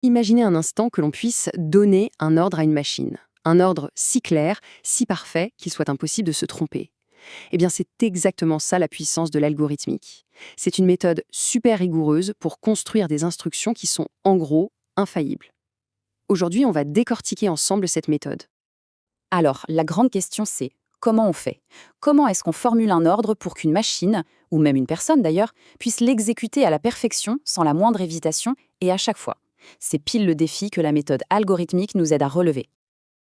Imaginez un instant que l'on puisse donner un ordre à une machine. Un ordre si clair, si parfait, qu'il soit impossible de se tromper. Eh bien, c'est exactement ça la puissance de l'algorithmique. C'est une méthode super rigoureuse pour construire des instructions qui sont, en gros, infaillibles. Aujourd'hui, on va décortiquer ensemble cette méthode. Alors, la grande question c'est comment on fait? Comment est-ce qu'on formule un ordre pour qu'une machine, ou même une personne d'ailleurs, puisse l'exécuter à la perfection sans la moindre hésitation et à chaque fois? C'est pile le défi que la méthode algorithmique nous aide à relever.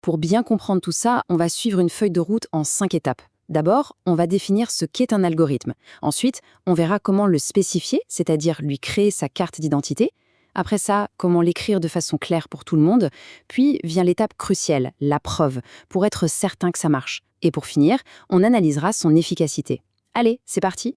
Pour bien comprendre tout ça, on va suivre une feuille de route en 5 étapes. D'abord, on va définir ce qu'est un algorithme. Ensuite, on verra comment le spécifier, c'est-à-dire lui créer sa carte d'identité. Après ça, comment l'écrire de façon claire pour tout le monde. Puis vient l'étape cruciale, la preuve, pour être certain que ça marche. Et pour finir, on analysera son efficacité. Allez, c'est parti.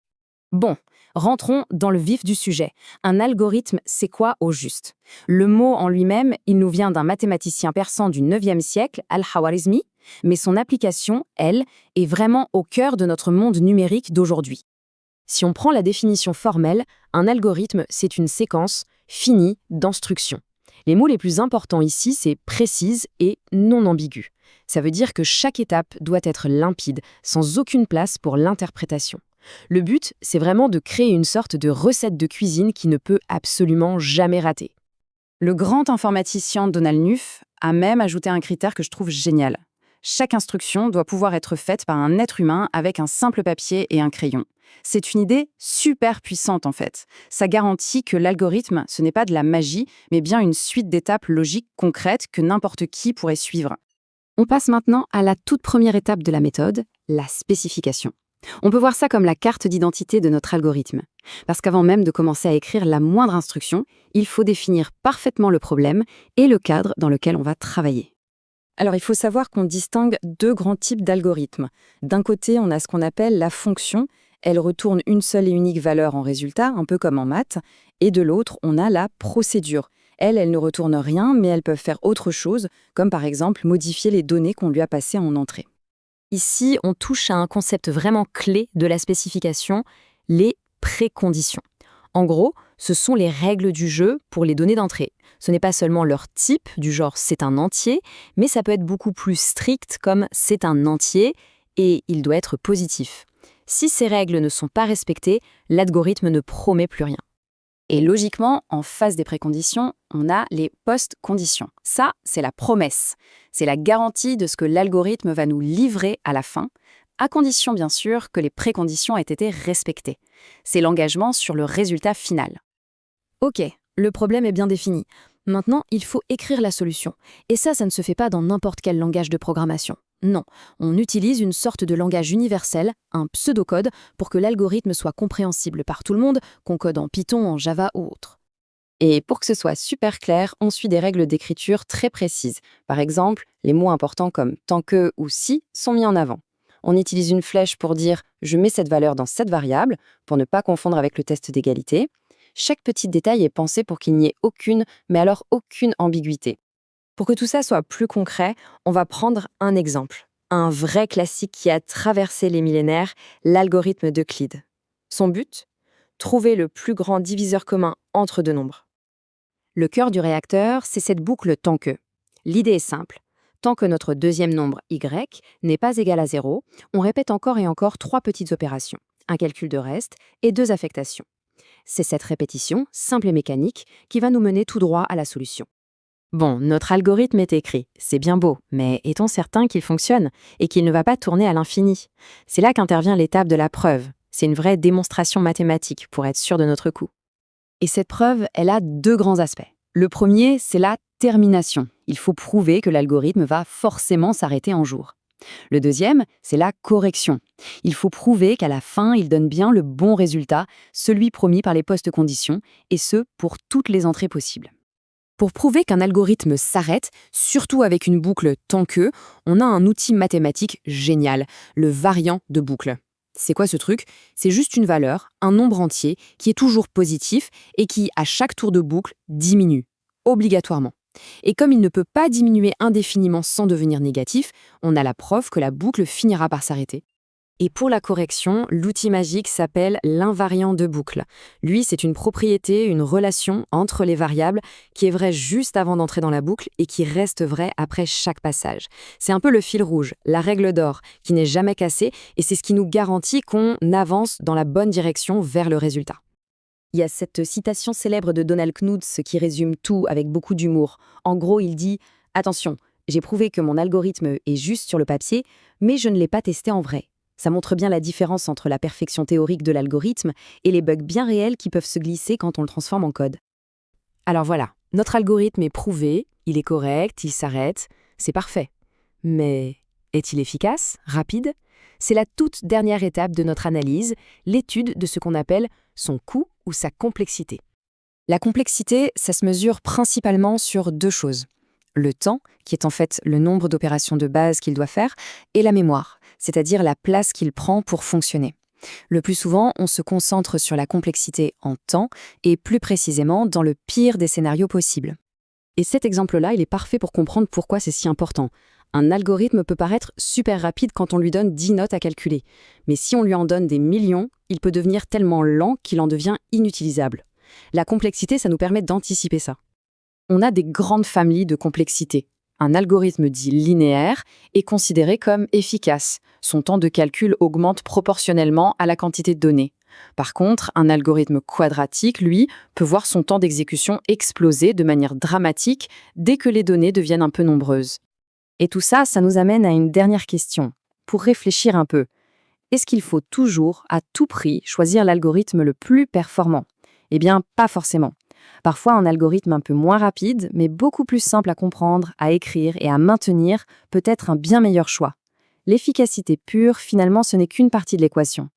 Bon, rentrons dans le vif du sujet. Un algorithme, c'est quoi au juste? Le mot en lui-même, il nous vient d'un mathématicien persan du 9e siècle, Al-Khwarizmi, mais son application, elle, est vraiment au cœur de notre monde numérique d'aujourd'hui. Si on prend la définition formelle, un algorithme, c'est une séquence finie d'instructions. Les mots les plus importants ici, c'est précise et non ambiguë. Ça veut dire que chaque étape doit être limpide, sans aucune place pour l'interprétation. Le but, c'est vraiment de créer une sorte de recette de cuisine qui ne peut absolument jamais rater. Le grand informaticien Donald Knuth a même ajouté un critère que je trouve génial. Chaque instruction doit pouvoir être faite par un être humain avec un simple papier et un crayon. C'est une idée super puissante en fait. Ça garantit que l'algorithme, ce n'est pas de la magie, mais bien une suite d'étapes logiques concrètes que n'importe qui pourrait suivre. On passe maintenant à la toute première étape de la méthode, la spécification. On peut voir ça comme la carte d'identité de notre algorithme. Parce qu'avant même de commencer à écrire la moindre instruction, il faut définir parfaitement le problème et le cadre dans lequel on va travailler. Alors, il faut savoir qu'on distingue deux grands types d'algorithmes. D'un côté, on a ce qu'on appelle la fonction. Elle retourne une seule et unique valeur en résultat, un peu comme en maths. Et de l'autre, on a la procédure. Elle ne retourne rien, mais elles peuvent faire autre chose, comme par exemple modifier les données qu'on lui a passées en entrée. Ici, on touche à un concept vraiment clé de la spécification, les préconditions. En gros, ce sont les règles du jeu pour les données d'entrée. Ce n'est pas seulement leur type, du genre c'est un entier, mais ça peut être beaucoup plus strict comme c'est un entier et il doit être positif. Si ces règles ne sont pas respectées, l'algorithme ne promet plus rien. Et logiquement, en face des préconditions, on a les post-conditions. Ça, c'est la promesse. C'est la garantie de ce que l'algorithme va nous livrer à la fin, à condition bien sûr que les préconditions aient été respectées. C'est l'engagement sur le résultat final. Ok, le problème est bien défini. Maintenant, il faut écrire la solution. Et ça ne se fait pas dans n'importe quel langage de programmation. Non, on utilise une sorte de langage universel, un pseudocode, pour que l'algorithme soit compréhensible par tout le monde, qu'on code en Python, en Java ou autre. Et pour que ce soit super clair, on suit des règles d'écriture très précises. Par exemple, les mots importants comme tant que ou si sont mis en avant. On utilise une flèche pour dire « je mets cette valeur dans cette variable » pour ne pas confondre avec le test d'égalité. Chaque petit détail est pensé pour qu'il n'y ait aucune, mais alors aucune ambiguïté. Pour que tout ça soit plus concret, on va prendre un exemple. Un vrai classique qui a traversé les millénaires, l'algorithme d'Euclide. Son but? Trouver le plus grand diviseur commun entre deux nombres. Le cœur du réacteur, c'est cette boucle tant que. L'idée est simple. Tant que notre deuxième nombre y n'est pas égal à 0, on répète encore et encore 3 petites opérations, un calcul de reste et 2 affectations. C'est cette répétition, simple et mécanique, qui va nous mener tout droit à la solution. Bon, notre algorithme est écrit, c'est bien beau, mais est-on certain qu'il fonctionne et qu'il ne va pas tourner à l'infini? C'est là qu'intervient l'étape de la preuve. C'est une vraie démonstration mathématique pour être sûr de notre coup. Et cette preuve, elle a 2 grands aspects. Le premier, c'est la termination. Il faut prouver que l'algorithme va forcément s'arrêter un jour. Le deuxième, c'est la correction. Il faut prouver qu'à la fin, il donne bien le bon résultat, celui promis par les post-conditions, et ce, pour toutes les entrées possibles. Pour prouver qu'un algorithme s'arrête, surtout avec une boucle tant que, on a un outil mathématique génial, le variant de boucle. C'est quoi ce truc? C'est juste une valeur, un nombre entier, qui est toujours positif et qui, à chaque tour de boucle, diminue, obligatoirement. Et comme il ne peut pas diminuer indéfiniment sans devenir négatif, on a la preuve que la boucle finira par s'arrêter. Et pour la correction, l'outil magique s'appelle l'invariant de boucle. Lui, c'est une propriété, une relation entre les variables qui est vraie juste avant d'entrer dans la boucle et qui reste vraie après chaque passage. C'est un peu le fil rouge, la règle d'or, qui n'est jamais cassée et c'est ce qui nous garantit qu'on avance dans la bonne direction vers le résultat. Il y a cette citation célèbre de Donald Knuth qui résume tout avec beaucoup d'humour. En gros, il dit « Attention, j'ai prouvé que mon algorithme est juste sur le papier, mais je ne l'ai pas testé en vrai. » Ça montre bien la différence entre la perfection théorique de l'algorithme et les bugs bien réels qui peuvent se glisser quand on le transforme en code. Alors voilà, notre algorithme est prouvé, il est correct, il s'arrête, c'est parfait. Mais est-il efficace, rapide? C'est la toute dernière étape de notre analyse, l'étude de ce qu'on appelle son coût ou sa complexité. La complexité, ça se mesure principalement sur deux choses. Le temps, qui est en fait le nombre d'opérations de base qu'il doit faire, et la mémoire, c'est-à-dire la place qu'il prend pour fonctionner. Le plus souvent, on se concentre sur la complexité en temps et plus précisément dans le pire des scénarios possibles. Et cet exemple-là, il est parfait pour comprendre pourquoi c'est si important. Un algorithme peut paraître super rapide quand on lui donne 10 notes à calculer. Mais si on lui en donne des millions, il peut devenir tellement lent qu'il en devient inutilisable. La complexité, ça nous permet d'anticiper ça. On a des grandes familles de complexité. Un algorithme dit linéaire est considéré comme efficace. Son temps de calcul augmente proportionnellement à la quantité de données. Par contre, un algorithme quadratique, lui, peut voir son temps d'exécution exploser de manière dramatique dès que les données deviennent un peu nombreuses. Et tout ça, ça nous amène à une dernière question. Pour réfléchir un peu, est-ce qu'il faut toujours, à tout prix, choisir l'algorithme le plus performant? Eh bien, pas forcément. Parfois, un algorithme un peu moins rapide, mais beaucoup plus simple à comprendre, à écrire et à maintenir, peut être un bien meilleur choix. L'efficacité pure, finalement, ce n'est qu'une partie de l'équation.